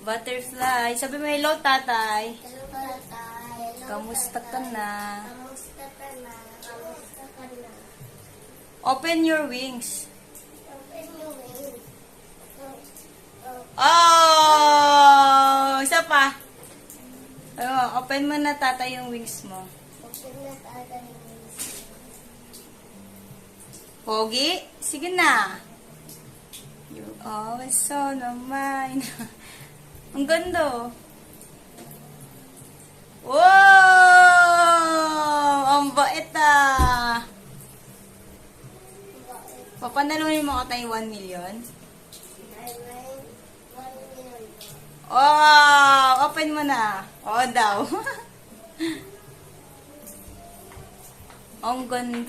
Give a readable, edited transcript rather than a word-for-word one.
Butterfly. Sabi mo, hello, tatay. Hello, tatay. Hello, Kamusta ka tatay. na? Kamusta ka na? Kamusta ka na? Open your wings. Open your wings. Oh! Isa pa. Open mo na, tatay, yung wings mo. Open na, tatay, yung wings. Pogi? Sige na. You always on mine. Ang ganda. Wow! Ang bait ah. Papanalunin mo ko tayo 1 million. Oh! Open mo na. Oo daw. Ang ganda.